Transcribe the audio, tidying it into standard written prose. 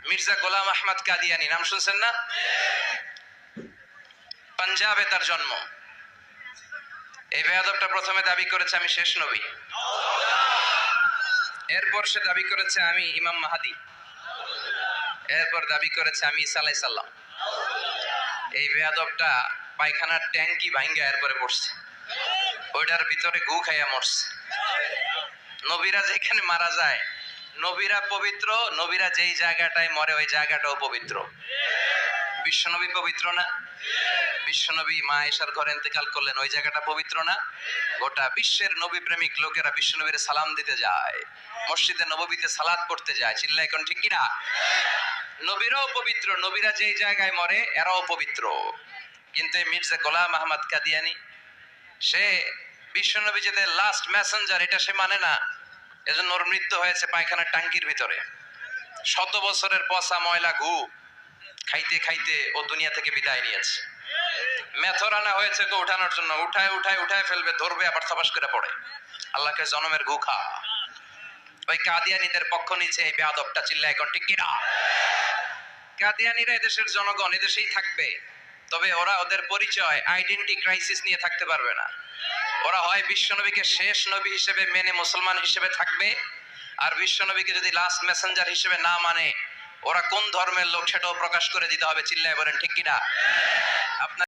মির্জা গোলাম আহমদ কাদিয়ানি, নাম শুনছেন না? পাঞ্জাবে তার জন্ম। এই বেয়াদবটা প্রথমে দাবি করেছে আমি শেষ নবী, এরপর সে দাবি করেছে আমি ইমাম মাহাদি, এরপর দাবি করেছে আমি ঈসা আলাইহিস সালাম। এই বেয়াদবটা পায়খানার ট্যাঙ্কি ভাঙ্গা এরপরে পড়ছে, ওইটার ভিতরে গু খাইয়া মরছে। নবীরা যেখানে মারা যায়, নবীরা পবিত্র, নবীরা যেই জায়গাটায় মরে ওই জায়গাটাও পবিত্র। বিশ্বনবী পবিত্র না? বিশ্বনবী মা আয়েশার ঘরে ইন্তেকাল করলেন, ওই জায়গাটা পবিত্র না? গোটা বিশ্বের নবী প্রেমিক লোকেরা বিশ্বনবীর সালাম দিতে যায়, মসজিদে নববীতে সালাত পড়তে যায়। চিল্লা এখন ঠিক কিনা? নবীরাও পবিত্র, নবীরা যেই জায়গায় মরে এরাও পবিত্র। কিন্তু এই মির্জা গোলাম আহমদ কাদিয়ানি, সে বিশ্বনবী যে লাস্ট মেসেঞ্জার এটা সে মানে না, এজন্য ওর মৃত্যু হয়েছে পায়খানার টাঙ্কির ভিতরে। 100 বছরের পচা ময়লা গু খাইতে খাইতে ও দুনিয়া থেকে বিদায় নিয়েছে। মেথর আনা হয়েছে গো উঠানোর জন্য, উঠায় ফেলবে, ধরবে আবার থপাস করে পড়ে। আল্লাহকে জনমের গু খা। ওই কাদিয়ানীদের পক্ষ নিচ্ছে এই বেয়াদবটা। চিল্লা এখন ঠিক কিনা? কাদিয়ানীরা এদেশের জনগণ, এদেশেই থাকবে, তবে ওরা ওদের পরিচয় আইডেন্টি ক্রাইসিস নিয়ে থাকতে পারবে না। ওরা হয় বিশ্বনবীকে শেষ নবী হিসেবে মেনে মুসলমান হিসেবে থাকবে, আর বিশ্বনবীকে যদি লাস্ট মেসেঞ্জার হিসেবে না মানে ওরা কোন ধর্মের লোক সেটাও প্রকাশ করে দিতে হবে। চিল্লায় বলেন ঠিক কিনা? আপনার